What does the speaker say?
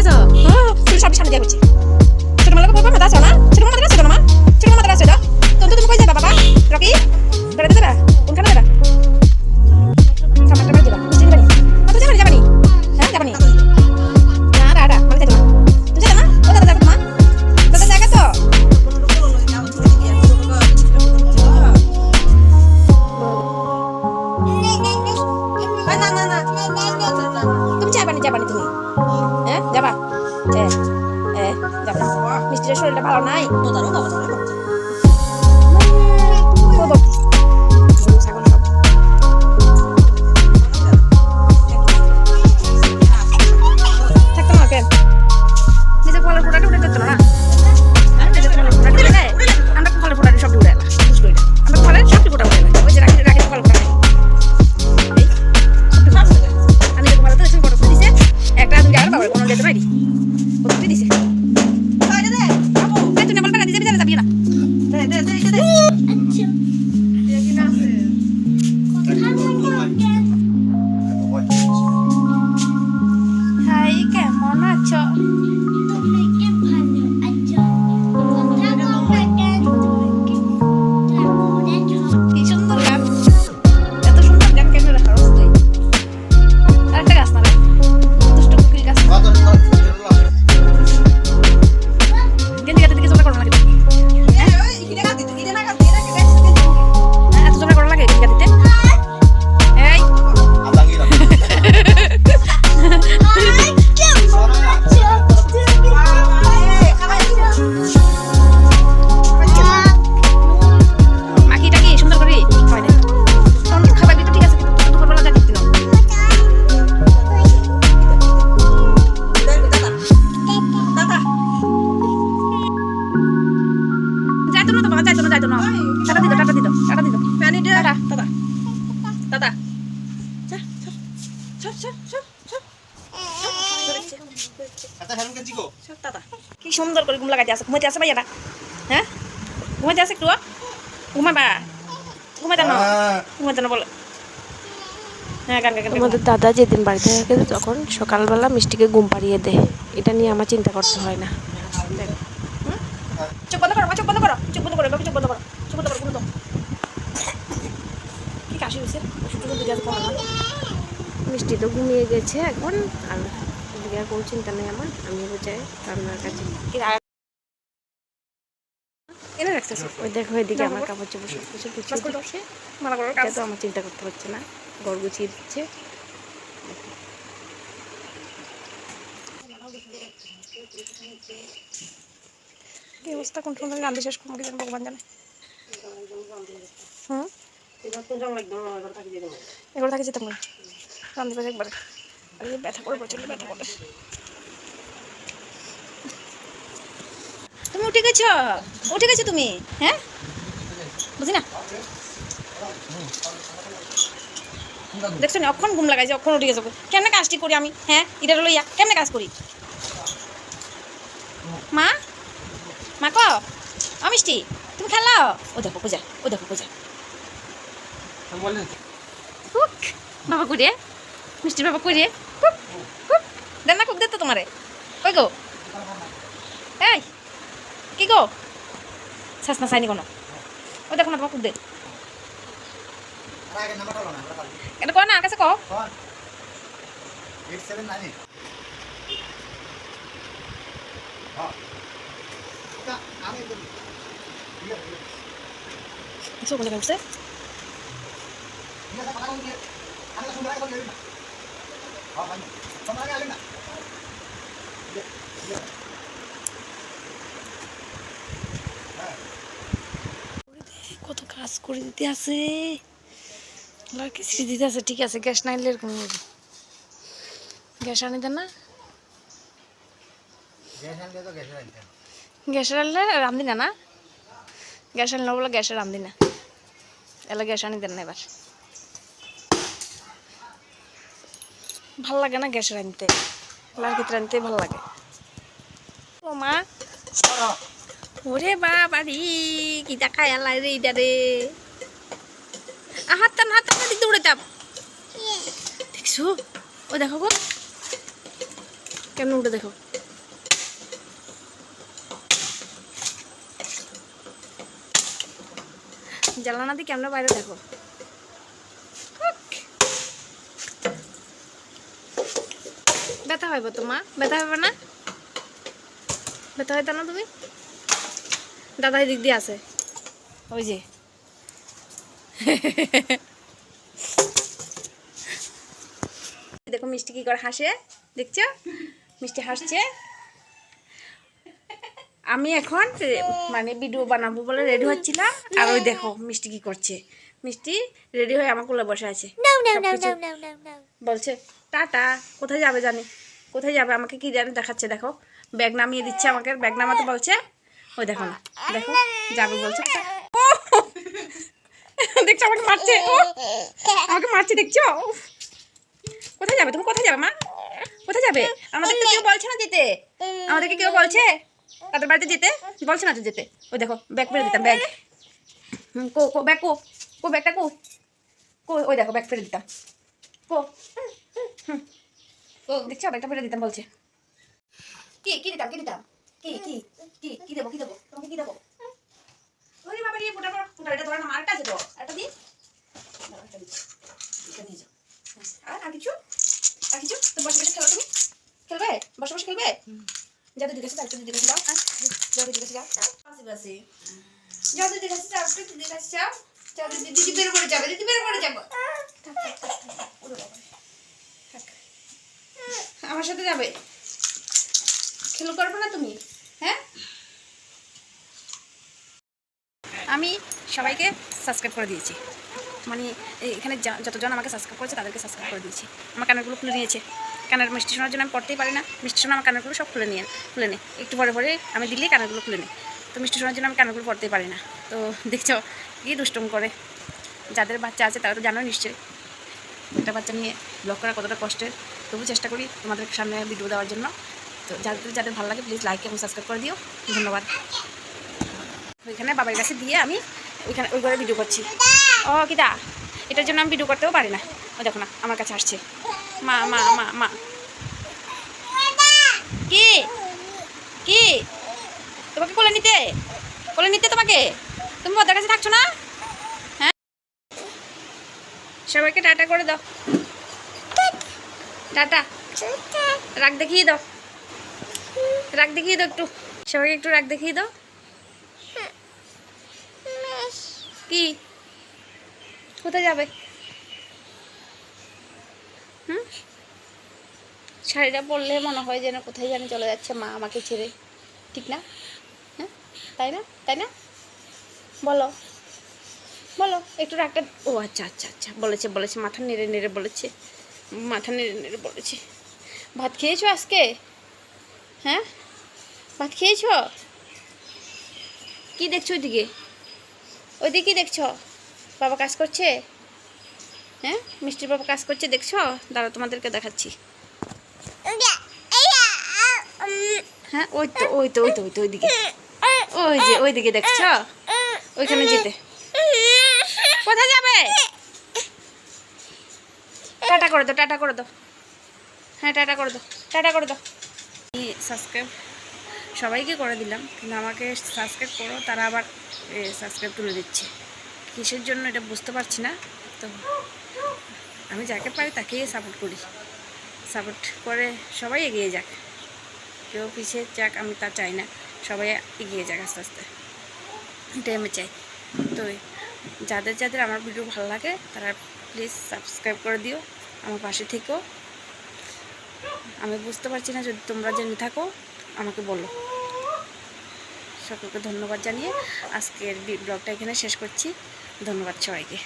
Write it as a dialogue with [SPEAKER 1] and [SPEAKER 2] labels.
[SPEAKER 1] গেছো তুই সব সামনে দিয়া হচ্ছে ছোট মালাকে বলবো মাথা আসো না ছোট মাথা আসো না মা ছোট মাথা আসো দাও তো তুমি কই যাবা বাবা রকি বেড়াতে যাবা কোনখানে যাবা সামনে বাড়ি যাবা মিষ্টি বাড়ি কত যাবানি যাবানি হ্যাঁ যাবানি না রাডা মানে যাবা তুই যাবা না ও দাদা যাবা মা দাদা জায়গা তো তুমি যাবানি যাবানি তুমি হ্যাঁ যাবা যাবা মিষ্টির শরীরটা ভালো নাই কি সুন্দর করে ঘুম লাগাইতে আছে ঘুমাইতে আছে ভাইয়াটা হ্যাঁ ঘুমাইতে আছে একটু ঘুমাবা ঘুমাইতে না বলে হ্যাঁ গান গান
[SPEAKER 2] আমাদের দাদা যেদিন বাড়িতে থাকে তখন সকালবেলা মিষ্টিকে ঘুম পাড়িয়ে দেয় এটা নিয়ে আমার চিন্তা করতে হয় না
[SPEAKER 1] চোখ বন্ধ করো চোখ বন্ধ করো চোখ বন্ধ করো চোখ বন্ধ করো চোখ বন্ধ করো ঘুমো কি কাশি হয়েছে
[SPEAKER 2] মিষ্টি তো ঘুমিয়ে গেছে এখন আর এদিকে আর কোনো চিন্তা নেই আমার আমি যাই রান্নার কাছে
[SPEAKER 1] এনে রাখতেছি
[SPEAKER 2] ওই দেখো এদিকে আমার কাপড় চোপড় সব কিছু গুছিয়ে দিচ্ছে এটা তো আমার চিন্তা করতে হচ্ছে না ঘর গুছিয়ে দিচ্ছে
[SPEAKER 1] কি অবস্থা কোন সময় রান্না শেষ করবো কি জানি ভগবান জানে এগুলো থাকে যেতাম রান্না পাশে একবারে আরে ব্যথা করে প্রচন্ড ব্যথা করে তুমি উঠে গেছো তুমি হ্যাঁ বুঝি না দেখছো না অক্ষণ ঘুম লাগাইছে অক্ষণ উঠে গেছো কেমনে কাজটি করি আমি হ্যাঁ এটা লইয়া কেমনে কাজ করি মা মা কো মিষ্টি তুমি খেলাও ও দেখো পূজা বাবা কুড়িয়ে মিষ্টির বাবা কুড়িয়ে দেন না খুব দে তো তোমারে কই গো এই কি গো শাস না চাইনি কোনো ও দেখো না তোমার খুব দে এটা কো না আর কাছে কো চোখ লেগে উঠছে কত কাজ করে দিতে আছে দিতে আছে ঠিক আছে গ্যাস নাইলে এরকম গ্যাস আনি দেন না গ্যাসের আনলে রান্ধি না না গ্যাস আনলে বলে গ্যাসে রান্ধি না এলে গ্যাস আনি দেন না এবার ভাল লাগে না গ্যাসে রাঁধতে লাড়কিতে রাঁধতে ভালো লাগে ও মা ওরে বাবারি কি দেখায় আল্লাহ রে ইটা রে হাতটান দিতে উড়ে চাপ দেখছো ও দেখো গো কেমন উঠে দেখো
[SPEAKER 2] জানালা দিয়ে কেমন বাইরে দেখো। ব্যথা হইব তো মা? ব্যথা হবে না? ব্যথা হইতো না তুমি? দাদা দিক দিয়ে আছে ওই যে। দেখো মিষ্টি কি করে হাসে, দেখছো? মিষ্টি হাসছে। আমি এখন মানে ভিডিও বানাবো বলে রেডি হচ্ছিলাম, আর ওই দেখো মিষ্টি কি করছে। মিষ্টি রেডি হয়ে আমার কোলে বসে আছে, বলছে টাটা। কোথায় যাবে জানি, কোথায় যাবে আমাকে কি জানি দেখাচ্ছে। দেখো ব্যাগ নামিয়ে দিচ্ছে আমাকে, ব্যাগ নামাতে বলছে। ওই দেখো না, দেখো যাবে বলছে। দেখছো আমাকে মারছে, আমাকে মারছে দেখছো। কোথায় যাবে তুমি? কোথায় যাবে মা? কোথায় যাবে? আমাদেরকে কেউ বলছে না যেতে, আমাদেরকে কেউ বলছে তাদের বাড়িতে যেতে বলছে না তো যেতে। ওই দেখো ব্যাগ ফেলে দিতাম, ব্যাগ কো কো ব্যাগ কো কো ব্যাগটা কো কো। ওই দেখো ব্যাগ ফেলে দিতাম কো। দেখছো ব্যাগটা ফেলে দিতাম বলছে। কি কি দিতাম, কি দিতাম, কি কি কি কি দেবো, কি দেবো তোমাকে, কি দেবো? ওরে বাবা রে, ফুটা ফুটা, এটা ধরে না, মারটা আছে তো, একটা দি একটা দিচ্ছি, এটা নিয়ে যাও। আর কিছু, আর কিছু তো বসে বসে খেলো তুমি, খেলবে বসে বসে খেলবে। যাও দিদি কাছে যাও, দিদি কাছে যাও, যাও দিদি কাছে যাও, বাসি বাসি যাও দিদি কাছে যাও, দিদি কাছে যাও, যাও দিদি, দিদি বের করে যাবে, দিদি বের করে যাবো। আমার সাথে যাবে, খেলো করবে না তুমি? হ্যাঁ, আমি সবাইকে সাবস্ক্রাইব করে দিয়েছি, মানে এখানে যতজন আমাকে সাবস্ক্রাইব করেছে তাদেরকে সাবস্ক্রাইব করে দিয়েছি। আমার কানেরগুলো খুলে নিয়েছে, কানের মিষ্টি শোনার জন্য আমি পড়তেই পারি না। মিষ্টি শোনা আমার কানেরগুলো সব খুলে নেয়, একটু পরে পরে আমি দিলেই কানেরগুলো খুলে নেই। তো মিষ্টি শোনার জন্য আমি কানেরগুলো পড়তেই পারি না। তো দেখছো কি দুষ্টুম করে। যাদের বাচ্চা আছে তারা তো জানো নিশ্চয়ই একটা বাচ্চা নিয়ে ব্লগ করা কতটা কষ্টের। তবু চেষ্টা করি তোমাদের সামনে ভিডিও দেওয়ার জন্য। তো যাদের যাদের ভালো লাগে প্লিজ লাইক এবং সাবস্ক্রাইব করে দিও, ধন্যবাদ। ওইখানে বাবার কাছে দিয়ে আমি ওইখানে ওই ঘরে ভিডিও করছি। ও কিদা, এটার জন্য আমি ভিডিও করতেও পারি না। ও দেখো না আমার কাছে আসছে, মা মা মা মা। কি কি তোমাকে কোলে নিতে, কোলে নিতে তোমাকে? তুমি ওদের কাছে থাকছো না? হ্যাঁ, সবাইকে টাটা করে দাও, টাটা। রাগ দেখিয়ে দাও, রাগ দেখিয়ে দাও একটু, সবাইকে একটু রাগ দেখিয়ে দাও। কি কোথায় যাবে? শাড়িটা পরলে মনে হয় যেন কোথায় যেন চলে যাচ্ছে মা আমাকে ছেড়ে, ঠিক না? হ্যাঁ তাই না, তাই না? বলো বলো একটু রাগটা। ও আচ্ছা আচ্ছা আচ্ছা, বলেছে বলেছে, মাথা নেড়ে নেড়ে বলেছে, মাথা নেড়ে নেড়ে বলেছে। ভাত খেয়েছো আজকে? হ্যাঁ ভাত খেয়েছো? কি দেখছো ওইদিকে, ওইদিকে কি দেখছো? বাবা কাজ করছে? হ্যাঁ মিষ্টির বাবা কাজ করছে দেখছো? দাঁড়াও তোমাদেরকে দেখাচ্ছি। হ্যাঁ ওই তো ওই তো ওই তো ওই তো ওইদিকে, ওই যে ওইদিকে দেখছো, ওইখানে যেতে। কোথায় যাবে? টাটা করে দাও, টাটা করে দাও। হ্যাঁ টাটা করে দাও, টাটা করে দাও। সাবস্ক্রাইব সবাইকে করে দিলাম, কিন্তু আমাকে সাবস্ক্রাইব করো তারা আবার সাবস্ক্রাইব তুলে দিচ্ছে। কিসের জন্য এটা বুঝতে পারছি না। তো আমি যাকে পারি তাকেই সাপোর্ট করি, সাপোর্ট করে সবাই এগিয়ে যাক, কেউ পিছিয়ে যাক আমি তা চাই না। সবাই এগিয়ে যাক আস্তে আস্তে, এটাই আমি চাই। তো যাদের যাদের আমার ভিডিও ভালো লাগে তারা প্লিজ সাবস্ক্রাইব করে দিও, আমার পাশে থেকেও। আমি বুঝতে পারছি না, যদি তোমরা জেনে থাকো আমাকে বলো। সকলকে ধন্যবাদ জানিয়ে আজকের ব্লগটা এখানে শেষ করছি। ধন্যবাদ সবাইকে।